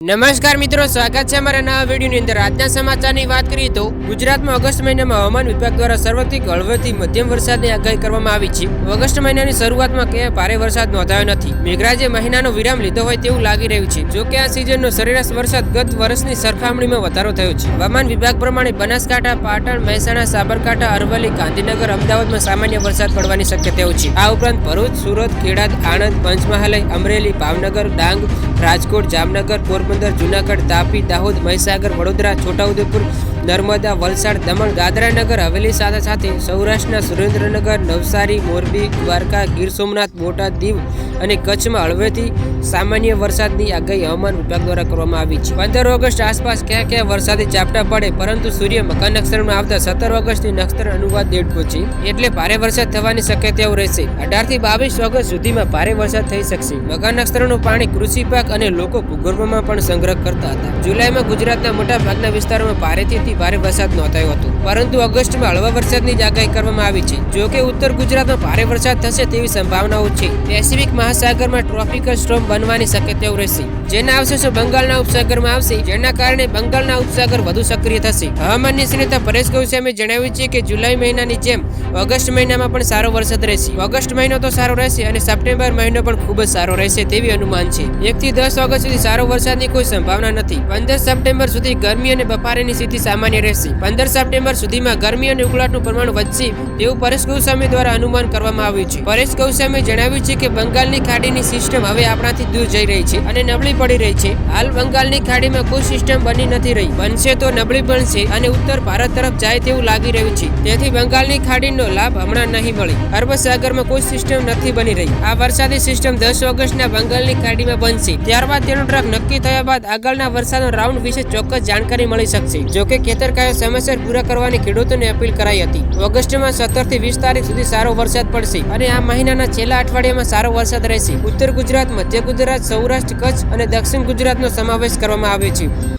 નમસ્કાર મિત્રો, સ્વાગત છે અમારા નવા વિડીયોની અંદર। આજના સમાચારની વાત કરીએ તો ગુજરાતમાં ઓગસ્ટ મહિનામાં હવામાન વિભાગ દ્વારા સર્વાધિક હળવેથી મધ્યમ વરસાદની આગાહી કરવામાં આવી છે। ઓગસ્ટ મહિનાની શરૂઆતમાં ક્યાંય ભારે વરસાદ નોંધાયો નથી। મેઘરાજે મહિનાનો વિરામ લીધો હોય તેવું લાગી રહ્યું છે। જો કે આ સિઝનનો સરેરાશ વરસાદ ગત વર્ષની સરખામણીમાં વધારો થયો છે। હવામાન વિભાગ પ્રમાણે બનાસકાંઠા, પાટણ, મહેસાણા, સાબરકાંઠા, અરવલ્લી, ગાંધીનગર, અમદાવાદમાં સામાન્ય વરસાદ પડવાની શક્યતાઓ છે। આ ઉપરાંત ભરૂચ, સુરત, ખેડા, આણંદ, પંચમહાલ, અમરેલી, ભાવનગર, ડાંગ, રાજકોટ, જામનગર, પોરબંદર, જૂનાગઢ, તાપી, દાહોદ, મહીસાગર, વડોદરા, છોટાઉદેપુર, નર્મદા, વલસાડ, દમણ, દાદરા નગર હવેલી સાથે સાથે સૌરાષ્ટ્રના સુરેન્દ્રનગર, નવસારી, મોરબી, દ્વારકા, ગીર સોમનાથ, બોટાદ, દીવ અને કચ્છમાં હળવેથી સામાન્ય વરસાદની આગાહી હવામાન વિભાગ દ્વારા કરવામાં આવી છે। 15 ઓગસ્ટ આસપાસ ક્યાં ક્યાં વરસાદી ઝાપટા પડે, પરંતુ સૂર્ય મકર નક્ષત્રમાં આવતા 17 ઓગસ્ટથી નક્ષત્ર અનુવાદ દેડકો છે, એટલે ભારે વરસાદ થવાની શક્યતાઓ રહેશે। 18 થી 22 ઓગસ્ટ સુધીમાં ભારે વરસાદ થઈ શકશે। મકર નક્ષત્રનું પાણી કૃષિ પાક અને લોકો ભૂગર્ભમાં પણ સંગ્રહ કરતા હતા। જુલાઈમાં ગુજરાતના મોટા ભાગના વિસ્તારોમાં ભારેથી ભારે વરસાદ નોંધાયો હતો, પરંતુ ઓગસ્ટમાં હળવા વરસાદની જ આગાહી કરવામાં આવી છે। જો કે ઉત્તર ગુજરાતમાં ભારે વરસાદ થશે તેવી સંભાવનાઓ છે। પેસિફિક મહાસાગરમાં ટ્રોપિકલ સ્ટોર્મ બનવાની શક્યતાઓ રહેશે, જેના અવશેષો બંગાળના ઉપસાગરમાં આવશે, જેના કારણે બંગાળના ઉપસાગર વધુ સક્રિય થશે। હવામાન નિષ્ણાત પરેશ ગૌસ્વામીએ જણાવ્યું છે કે જુલાઈ મહિનાની જેમ ઓગસ્ટ મહિનામાં પણ સારો વરસાદ રહેશે। ઓગસ્ટ મહિનો તો સારો રહેશે અને સપ્ટેમ્બર મહિનો પણ ખૂબ જ સારો રહેશે તેવી અનુમાન છે। 1 થી 10 ઓગસ્ટ સુધી સારો વરસાદની કોઈ સંભાવના નથી। 15 સપ્ટેમ્બર સુધી ગરમી અને બફારાની સ્થિતિ સામાન્ય રહેશે। 15 સપ્ટેમ્બર સુધીમાં ગરમી અને ઉકળાટનું પ્રમાણ વધશે તેવું પરેશ ગૌસ્વામી દ્વારા અનુમાન કરવામાં આવ્યું છે। પરેશ ગૌસ્વામીએ જણાવ્યું છે કે બંગાળની ખાડીની સિસ્ટમ હવે આપણાથી દૂર જઈ રહી છે અને નબળી પડી રહી છે। હાલ બંગાળની ખાડીમાં કોઈ સિસ્ટમ બની નથી રહી, બનશે તો નબળી બનશે અને ઉત્તર ભારત તરફ જાય તેવું લાગી રહ્યું છે। તેથી બંગાળની ખાડીનો લાભ હમણાં નહીં મળે। અરબ સાગરમાં કોઈ સિસ્ટમ નથી બની રહી। આ વરસાદી સિસ્ટમ 10 ઓગસ્ટના બંગાળની ખાડીમાં બનશે, ત્યારબાદ તેનો ટ્રેક નક્કી થયા બાદ આગળના વરસાદના રાઉન્ડ વિશે ચોક્કસ જાણકારી મળી શકશે। જોકે ખેતરકાર્યો સમયસર પૂરા કરવાની ખેડૂતોને અપીલ કરાઈ હતી। ઓગસ્ટમાં 17 થી 20 તારીખ સુધી સારો વરસાદ પડશે અને આ મહિનાના છેલ્લા અઠવાડિયામાં સારો વરસાદ રહેશે। ઉત્તર ગુજરાત, મધ્ય ગુજરાત, સૌરાષ્ટ્ર, કચ્છ અને દક્ષિણ ગુજરાતનો સમાવેશ કરવામાં આવ્યો છે।